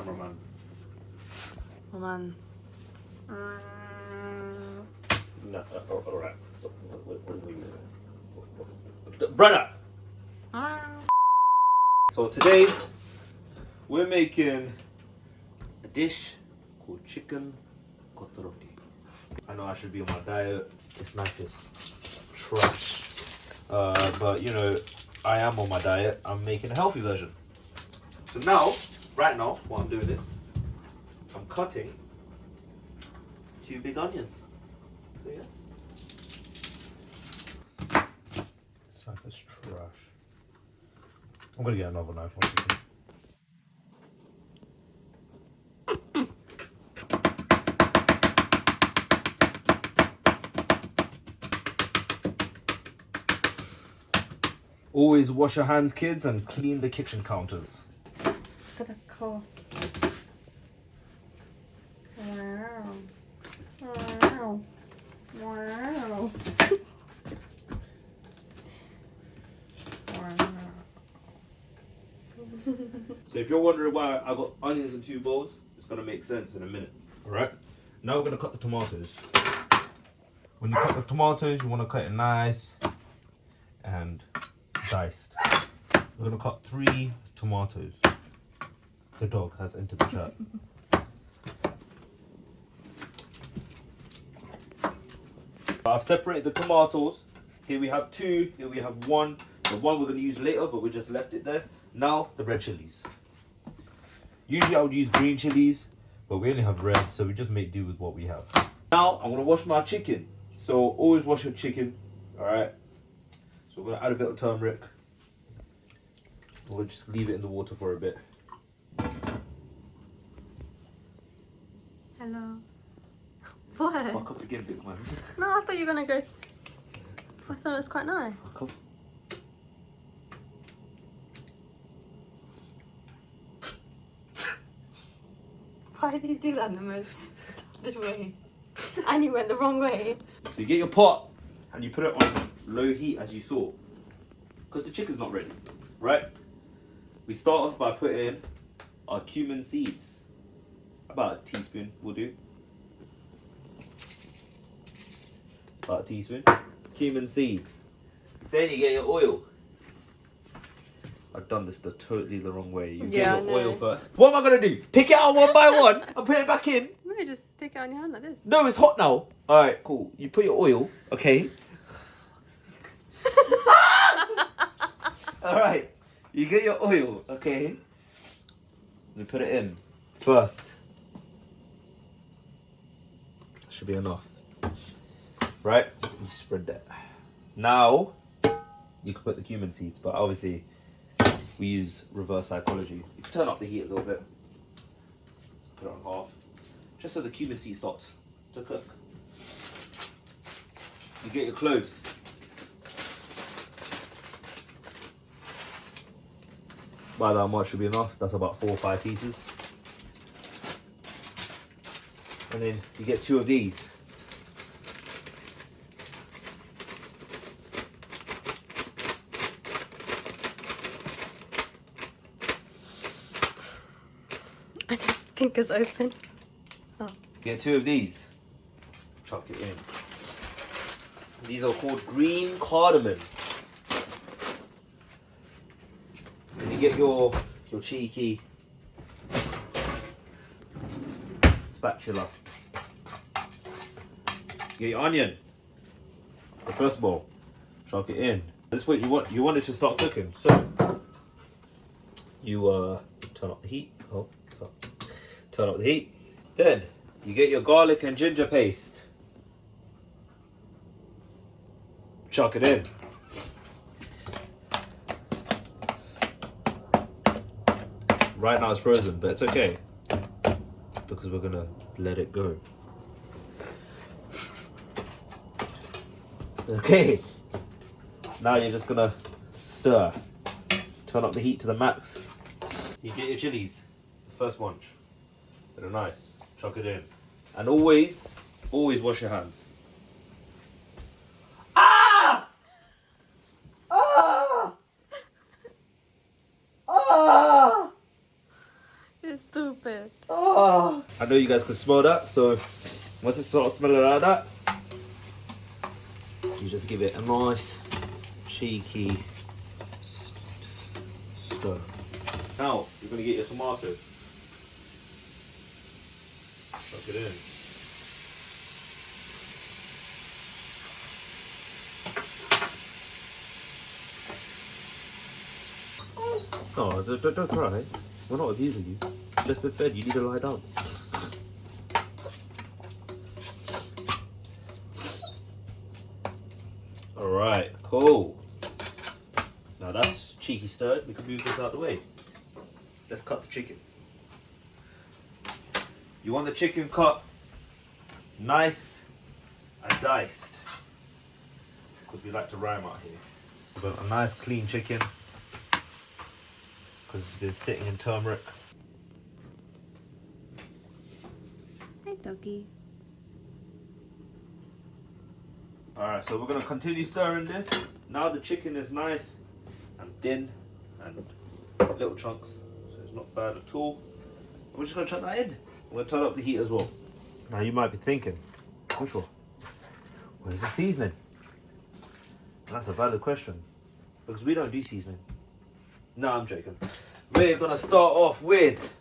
Cameraman. Oh man. No, alright, stop. What are we doing? Brother! So today, we're making a dish called chicken kotoroti. I know I should be on my diet. This knife is trash. But you know, I am on my diet. I'm making a healthy version. So now, right now, what I'm doing is, I'm cutting 2 big onions. So yes. This knife is trash. I'm gonna get another knife. Always wash your hands, kids, and clean the kitchen counters. Look at that car. Wow. Wow. Wow. Wow. So if you're wondering why I got onions in 2 bowls, it's gonna make sense in a minute. Alright? Now we're gonna cut the tomatoes. When you cut the tomatoes, you wanna cut it nice and diced. We're gonna cut 3 tomatoes. The dog has entered the chat. I've separated the tomatoes. Here we have 2, here we have 1. The 1 we're gonna use later, but we just left it there. Now, the red chilies. Usually I would use green chilies, but we only have red, so we just make do with what we have. Now, I'm gonna wash my chicken. So always wash your chicken, alright? So we're gonna add a bit of turmeric. We'll just leave it in the water for a bit. Hello. What? Fuck up again, big man. No, I thought you were gonna go. I thought it was quite nice. Fuck up. Why did you do that in the most retarded way? And you went the wrong way. So you get your pot and you put it on low heat as you saw. Because the chicken's not ready, right? We start off by putting our cumin seeds. About a teaspoon will do. About a teaspoon. Cumin seeds. Then you get your oil. I've done this totally the wrong way. You get your oil first. What am I going to do? Pick it out one by one and put it back in? No, you just take it on your hand like this. No, it's hot now. Alright, cool. You put your oil, okay? Alright. You get your oil, okay? You put it in first. Should be enough. Right? You spread that. Now, you can put the cumin seeds, but obviously, we use reverse psychology. You can turn up the heat a little bit. Put it on half. Just so the cumin seeds start to cook. You get your cloves. By that much should be enough. That's about 4 or 5 pieces. And then you get 2 of these. I think it's open. Oh. Get 2 of these. Chuck it in. These are called green cardamom. And you get your cheeky spatula. You get your onion. The first bowl. Chuck it in. This way you want it to start cooking. So you turn up the heat. Oh, fuck. Turn up the heat. Then you get your garlic and ginger paste. Chuck it in. Right now it's frozen, but it's okay because we're gonna let it go. Okay. Now you're just gonna stir. Turn up the heat to the max. You get your chilies, the first bunch. They're nice. Chuck it in. And always wash your hands. Ah! Ah! Ah! You're stupid. good. Ah, I know you guys can smell that, so once it starts smelling like that, you just give it a nice cheeky stir. Now you're gonna get your tomatoes. Chuck it in. Oh, don't cry. We're not abusing you. You've just been fed. You need to lie down. Alright, cool. Now that's cheeky stirred. We can move this out of the way. Let's cut the chicken. You want the chicken cut nice and diced. Because we like to rhyme out here. We've got a nice clean chicken. Because it's been sitting in turmeric. Hi, doggy. Alright, so we're going to continue stirring this. Now the chicken is nice and thin and little chunks. So it's not bad at all. We're just going to chuck that in. I'm going to turn up the heat as well. Now you might be thinking, Bushra, where's the seasoning? And that's a valid question. Because we don't do seasoning. No, I'm joking. We're going to start off with,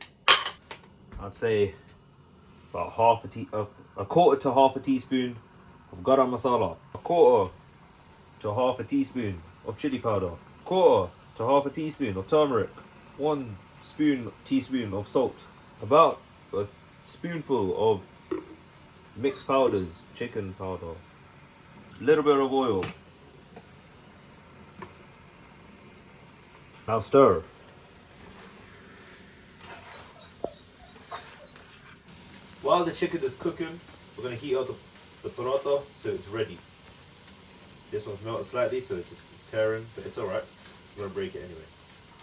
I'd say, about a quarter to half a teaspoon of garam masala, a quarter to half a teaspoon of chili powder, quarter to half a teaspoon of turmeric, 1 teaspoon of salt, about a spoonful of mixed powders, chicken powder, a little bit of oil. Now stir. While the chicken is cooking, we're going to heat up the paratha so it's ready. This one's melted slightly, so it's tearing, but it's alright. We're going to break it anyway.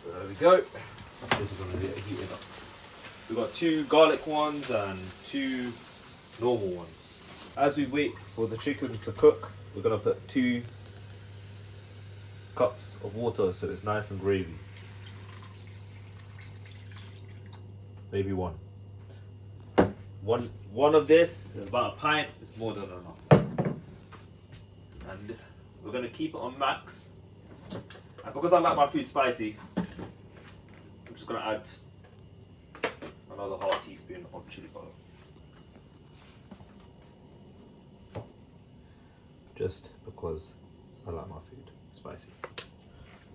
So there we go. This is going to get heated up. We've got 2 garlic ones and 2 normal ones. As we wait for the chicken to cook, we're going to put 2 cups of water so it's nice and gravy. Maybe 1. One of this, about a pint, is more than enough. And we're going to keep it on max. And because I like my food spicy, I'm just going to add another half teaspoon of chili powder. Just because I like my food spicy.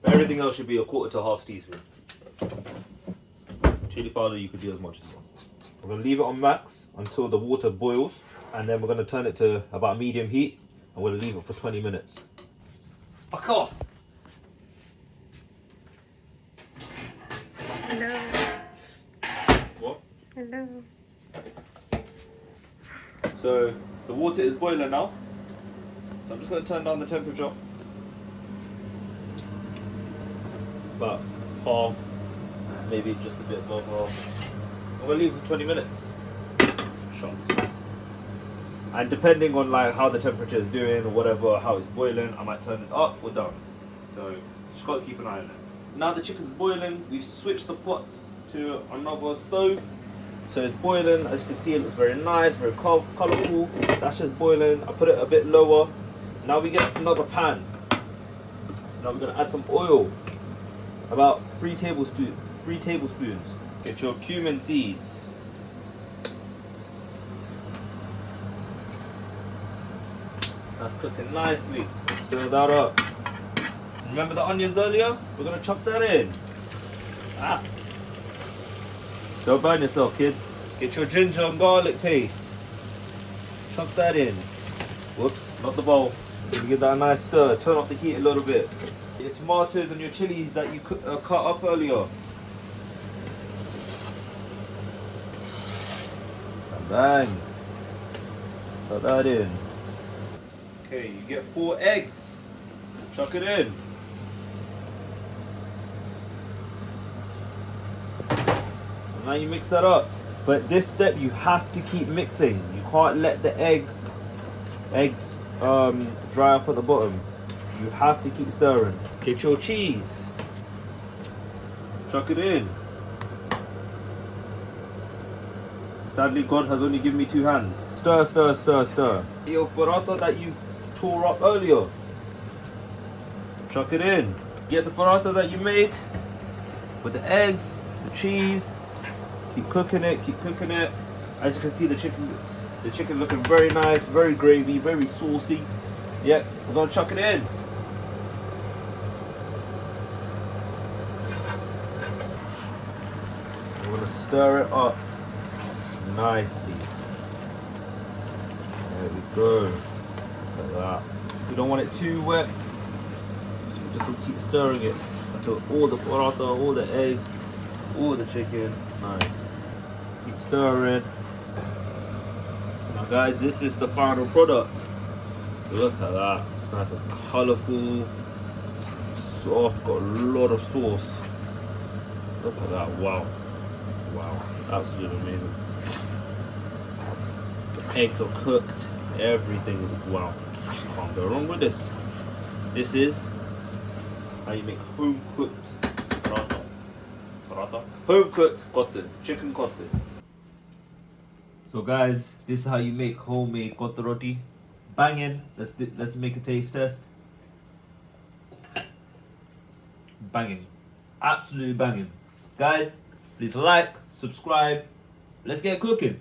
Everything else should be a quarter to half teaspoon. Chili powder you could do as much as you want. We're going to leave it on max until the water boils, and then we're going to turn it to about medium heat and we'll leave it for 20 minutes. Fuck off! Hello. What? Hello. So the water is boiling now. So I'm just going to turn down the temperature. About half, maybe just a bit above half. I'm going to leave it for 20 minutes. Shot. And depending on like how the temperature is doing or whatever, how it's boiling, I might turn it up or down. So just got to keep an eye on it. Now the chicken's boiling, we've switched the pots to another stove. So it's boiling, as you can see it looks very nice, very colourful. That's just boiling. I put it a bit lower. Now we get another pan. Now we're going to add some oil. About 3 tablespoons. Get your cumin seeds. That's cooking nicely. Stir that up. Remember the onions earlier? We're going to chop that in. Ah. Don't burn yourself, kids. Get your ginger and garlic paste. Chop that in. Whoops, not the bowl. Give that a nice stir. Turn off the heat a little bit. Your tomatoes and your chilies that you cut up earlier. And bang. Put that in. Okay, you get 4 eggs. Chuck it in. And now you mix that up. But this step you have to keep mixing. You can't let the eggs dry up at the bottom. You have to keep stirring. Get your cheese. Chuck it in. Sadly, God has only given me 2 hands. Stir, stir, stir, stir. Your paratha that you tore up earlier. Chuck it in. Get the paratha that you made with the eggs, the cheese. Keep cooking it, keep cooking it. As you can see, the chicken looking very nice, very gravy, very saucy. Yeah, we're gonna chuck it in. We're gonna stir it up nicely. There we go. Look at that. We don't want it too wet, so we just gonna keep stirring it until all the paratha, all the eggs, all the chicken, nice. Keep stirring. Now guys, this is the final product. Look at that. It's nice and colourful. It's soft, got a lot of sauce. Look at that, wow. Wow, absolutely amazing. The eggs are cooked, everything is wow. Just can't go wrong with this. This is how you make home cooked paratha. Home cooked cotton, chicken cotton. So guys, this is how you make homemade kotta roti. Banging. Let's make a taste test. Banging. Absolutely banging. Guys, please like, subscribe. Let's get cooking.